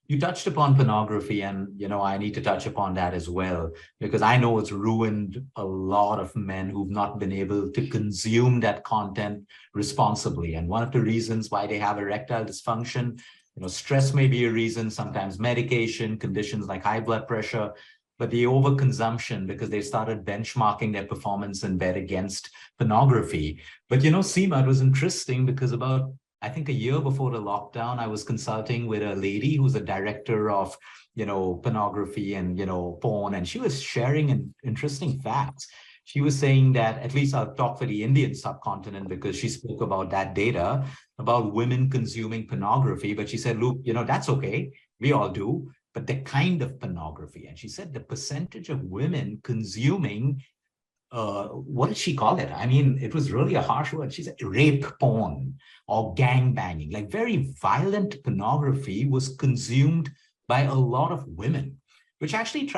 You touched upon pornography, and I need to touch upon that as well, because I know it's ruined a lot of men who've not been able to consume that content responsibly. And one of the reasons why they have erectile dysfunction, stress may be a reason, sometimes medication, conditions like high blood pressure, but the overconsumption, because they started benchmarking their performance in bed against pornography. But Seema, it was interesting because about, I think, a year before the lockdown, I was consulting with a lady who's a director of, pornography and, porn, and she was sharing interesting facts. She was saying that, at least I'll talk for the Indian subcontinent because she spoke about that data about women consuming pornography. But she said, Luke, that's okay. We all do. But the kind of pornography. And she said the percentage of women consuming what did she call it? I mean, it was really a harsh word. She said rape porn or gang banging, like very violent pornography was consumed by a lot of women, which actually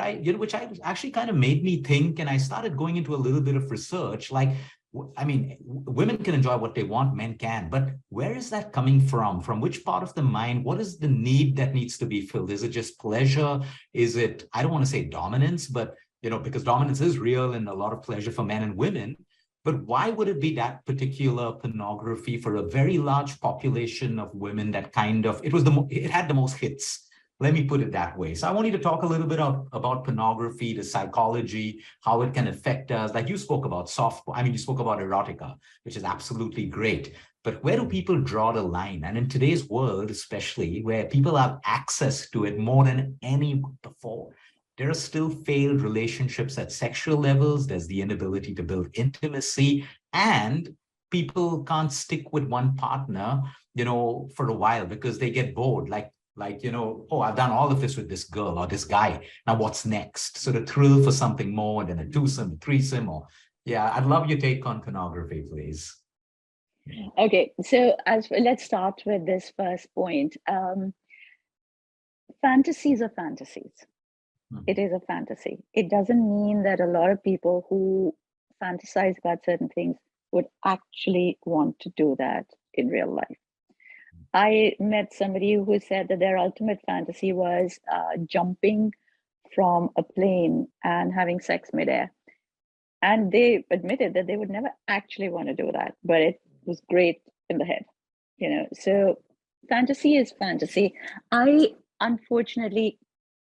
actually kind of made me think. And I started going into a little bit of research, like, I mean, women can enjoy what they want, men can, but where is that coming from? From which part of the mind? What is the need that needs to be filled? Is it just pleasure? Is it, I don't want to say dominance, but because dominance is real and a lot of pleasure for men and women, but why would it be that particular pornography for a very large population of women that it had the most hits? Let me put it that way. So I want you to talk a little bit about pornography, the psychology, how it can affect us. Like you spoke about you spoke about erotica, which is absolutely great. But where do people draw the line? And in today's world, especially where people have access to it more than any before, there are still failed relationships at sexual levels. There's the inability to build intimacy, and people can't stick with one partner, for a while because they get bored. Like, oh, I've done all of this with this girl or this guy. Now what's next? So the thrill for something more than a twosome, threesome, or yeah, I'd love your take on pornography, please. Okay, so let's start with this first point. Fantasies are fantasies. It is a fantasy. It doesn't mean that a lot of people who fantasize about certain things would actually want to do that in real life. I met somebody who said that their ultimate fantasy was jumping from a plane and having sex midair. And they admitted that they would never actually want to do that, but it was great in the head, So fantasy is fantasy. I unfortunately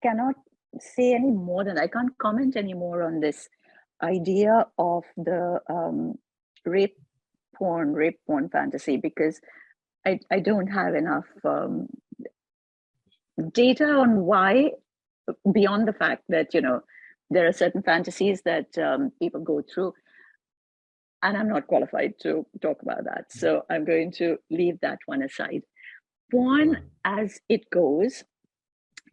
cannot say any more than I can't comment any more on this idea of the rape porn fantasy, because I don't have enough data on why, beyond the fact that there are certain fantasies that people go through, and I'm not qualified to talk about that, so I'm going to leave that one aside. Porn, as it goes,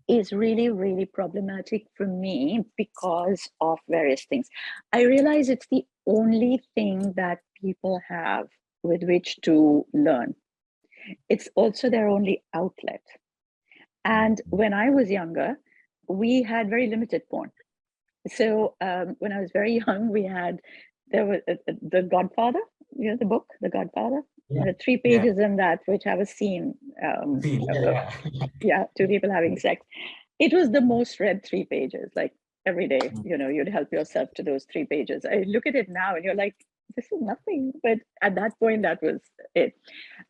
is really, really problematic for me because of various things. I realize it's the only thing that people have with which to learn. It's also their only outlet. And when I was younger, we had very limited porn. So when I was very young, there was The Godfather, the book, The Godfather. Yeah. The 3 pages in that, which have a scene. Two people having sex. It was the most read 3 pages, like every day, you'd help yourself to those 3 pages. I look at it now and you're like, this is nothing. But at that point, that was it.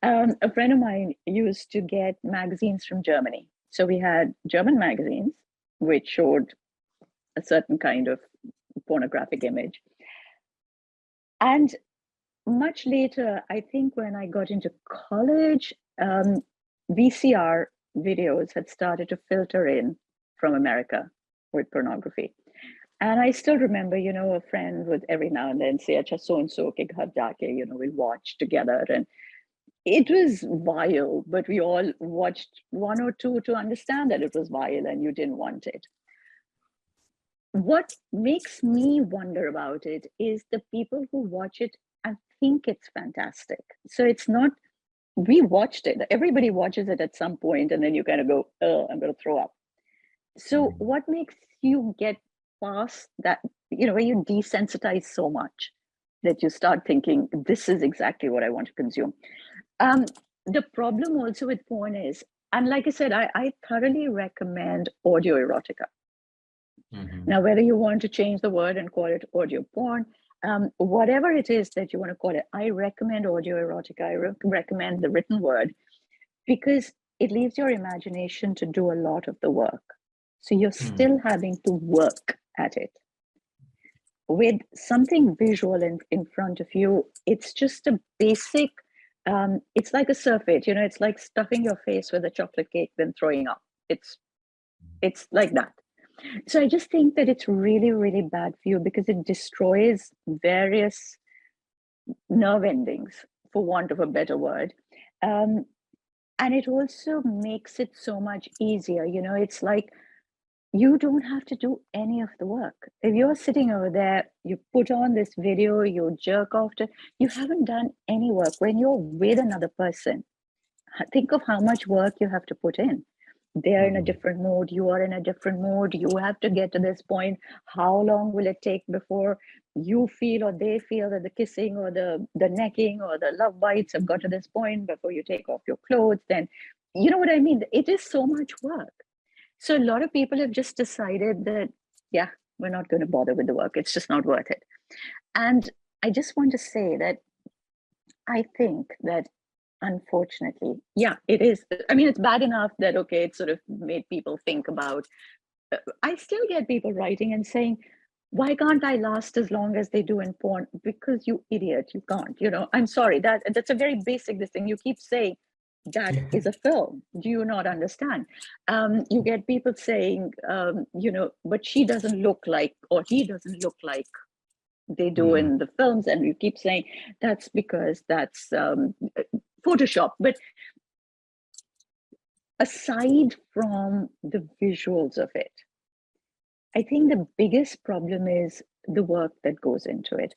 A friend of mine used to get magazines from Germany. So we had German magazines, which showed a certain kind of pornographic image. And much later, I think when I got into college, VCR videos had started to filter in from America with pornography. And I still remember, a friend would every now and then say, acha, so-and-so ke ghar jaake, we'll watch together. And it was vile, but we all watched 1 or 2 to understand that it was vile and you didn't want it. What makes me wonder about it is the people who watch it and think it's fantastic. So it's not, we watched it. Everybody watches it at some point and then you kind of go, oh, I'm going to throw up. So what makes you get past that, where you desensitize so much that you start thinking, this is exactly what I want to consume. The problem also with porn is And like I said, I thoroughly recommend audio erotica. Mhm. Now, whether you want to change the word and call it audio porn, whatever it is that you want to call it, I recommend audio erotica. I recommend the written word because it leaves your imagination to do a lot of the work. So you're still having to work at it. With something visual in front of you, it's just a basic, it's like a surfeit, it's like stuffing your face with a chocolate cake, then throwing up. It's like that. So I just think that it's really, really bad for you because it destroys various nerve endings, for want of a better word. And it also makes it so much easier. It's like you don't have to do any of the work. If you're sitting over there, you put on this video, you jerk off to, you haven't done any work. When you're with another person, think of how much work you have to put in. They're in a different mood, you are in a different mood, you have to get to this point. How long will it take before you feel or they feel that the kissing or the necking or the love bites have got to this point before you take off your clothes? Then, you know what I mean? It is so much work. So a lot of people have just decided that, yeah, we're not going to bother with the work. It's just not worth it. And I just want to say that I think that unfortunately, yeah, it is. I mean, it's bad enough that, okay, it sort of made people think about, I still get people writing and saying, why can't I last as long as they do in porn? Because you idiot, you can't, I'm sorry, that's a very basic this thing. You keep saying that is a film. Do you not understand? You get people saying, but she doesn't look like, or he doesn't look like they do in the films. And you keep saying that's because that's Photoshop. But aside from the visuals of it, I think the biggest problem is the work that goes into it.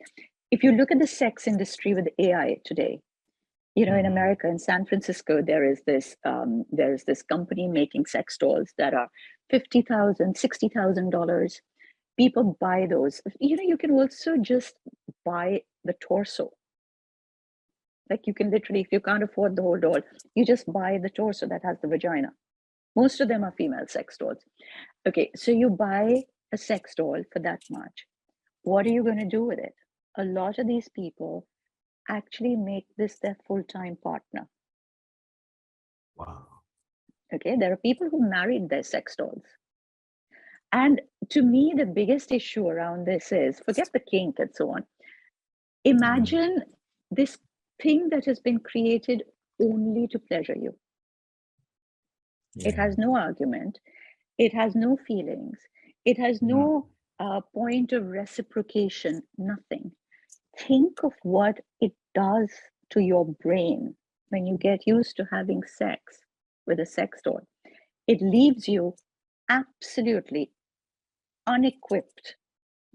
If you look at the sex industry with AI today, in America, in San Francisco, there is this company making sex dolls that are $50,000, $60,000. People buy those. You can also just buy the torso. Like you can literally, if you can't afford the whole doll, you just buy the torso that has the vagina. Most of them are female sex dolls. Okay, so you buy a sex doll for that much. What are you going to do with it? A lot of these people actually make this their full-time partner. Wow. Okay, there are people who married their sex dolls. And to me, the biggest issue around this is, forget the kink and so on. Imagine this thing that has been created only to pleasure you. Yeah. It has no argument. It has no feelings. It has no point of reciprocation, nothing. Think of what it does to your brain when you get used to having sex with a sex doll. It leaves you absolutely unequipped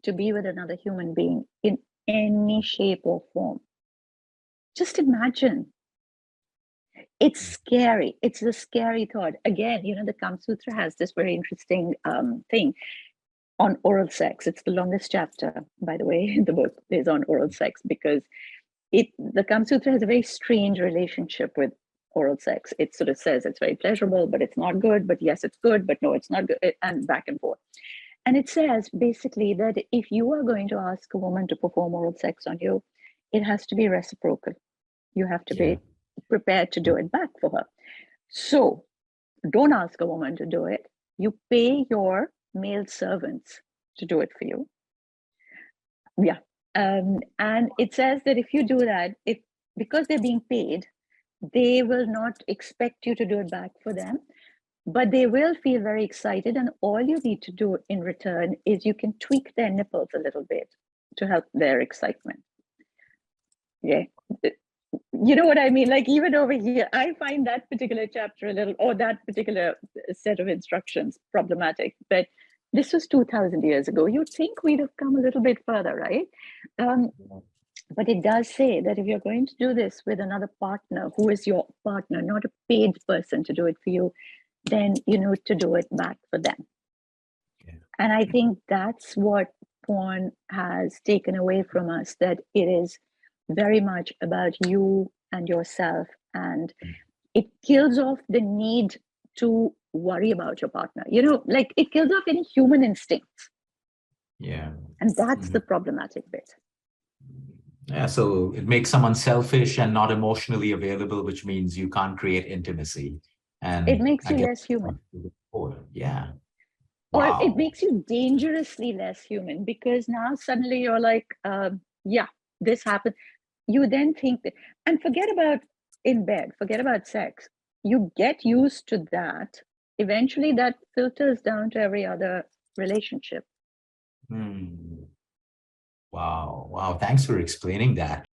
to be with another human being in any shape or form. Just imagine. It's scary. It's a scary thought. Again, the Kama Sutra has this very interesting thing on oral sex. It's the longest chapter, by the way, in the book is on oral sex because the Kama Sutra has a very strange relationship with oral sex. It sort of says it's very pleasurable, but it's not good. But yes, it's good, but no, it's not good, and back and forth. And it says basically that if you are going to ask a woman to perform oral sex on you, it has to be reciprocal. You have to be prepared to do it back for her. So don't ask a woman to do it. You pay your male servants to do it for you. Yeah. And it says that if you do that, because they're being paid, they will not expect you to do it back for them, but they will feel very excited. And all you need to do in return is you can tweak their nipples a little bit to help their excitement. Yeah. You know what I mean? Like even over here, I find that particular chapter or that particular set of instructions problematic, but this was 2000 years ago. You'd think we'd have come a little bit further, right? But it does say that if you're going to do this with another partner who is your partner, not a paid person to do it for you, then you need to do it back for them. Yeah. And I think that's what porn has taken away from us, that it is very much about you and yourself, and it kills off the need to worry about your partner. Like it kills off any human instincts. Yeah. And that's the problematic bit. Yeah, so it makes someone selfish and not emotionally available, which means you can't create intimacy. And It makes I you guess, less human. yeah. Or it Wow. makes you dangerously less human, because now suddenly you're like, yeah, this happened. You then think that, and forget about in bed, forget about sex. You get used to that. Eventually that filters down to every other relationship. Hmm. Wow. Wow. Thanks for explaining that.